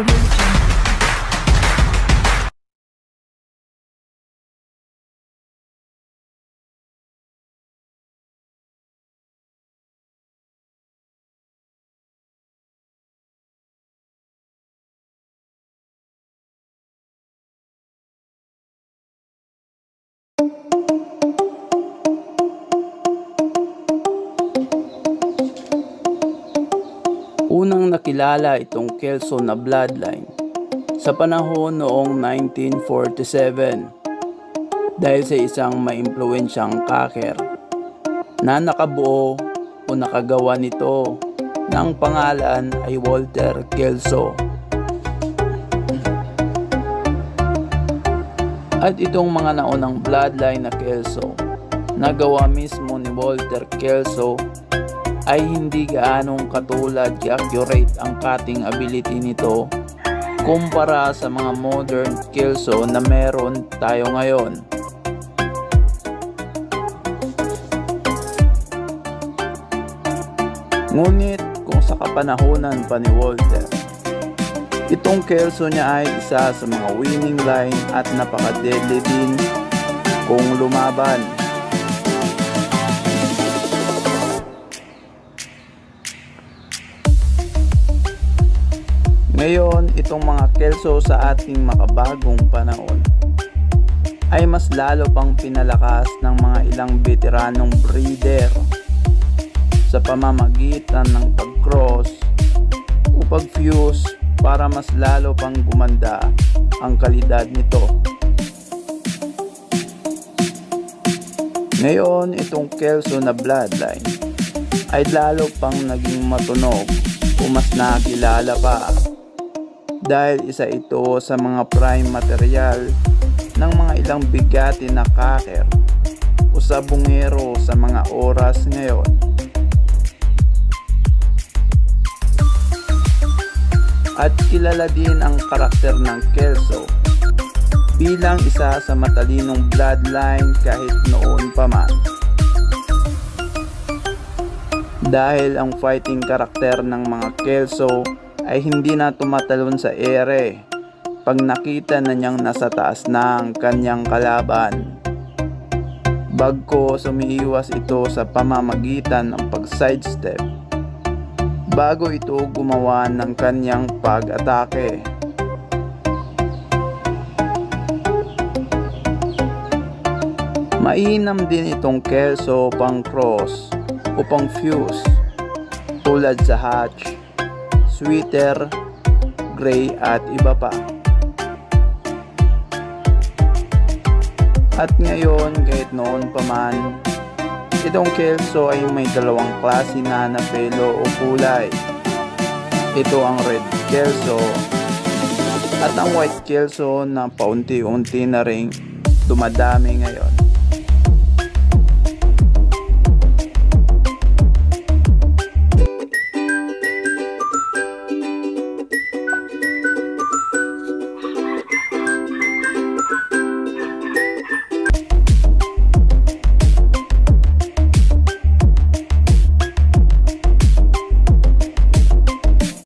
Audio Jungle. Unang nakilala itong Kelso na bloodline sa panahon noong 1947 dahil sa isang maimpluwensyang kaker na nakabuo o nakagawa nito ng pangalan ay Walter Kelso. At itong mga naunang bloodline na Kelso na gawa mismo ni Walter Kelso ay hindi gaanong katulad accurate ang cutting ability nito kumpara sa mga modern Kelso na meron tayo ngayon. Ngunit kung sa kapanahunan pa ni Walter, itong Kelso niya ay isa sa mga winning line at napaka-deadly din kung lumaban. Ngayon, itong mga Kelso sa ating makabagong panahon ay mas lalo pang pinalakas ng mga ilang veteranong breeder sa pamamagitan ng pag-cross o pag-fuse para mas lalo pang gumanda ang kalidad nito. Ngayon, itong Kelso na bloodline ay lalo pang naging matunog o mas nakilala pa dahil isa ito sa mga prime material ng mga ilang bigati na kaker o sabungero sa mga oras ngayon. At kilala din ang karakter ng Kelso bilang isa sa matalinong bloodline kahit noon pa man. Dahil ang fighting karakter ng mga Kelso ay hindi na tumatalon sa ere pag nakita na niyang nasa taas na ang kanyang kalaban. Bagkus umiiwas ito sa pamamagitan ng pag-sidestep bago ito gumawa ng kanyang pag-atake. Mainam din itong Kelso pang cross o pang fuse tulad sa hatch, sweater, gray at iba pa. At ngayon kahit noon pa man, itong Kelso ay may dalawang klase na pelo o kulay. Ito ang red Kelso at ang white Kelso na paunti-unti na ring dumadami ngayon.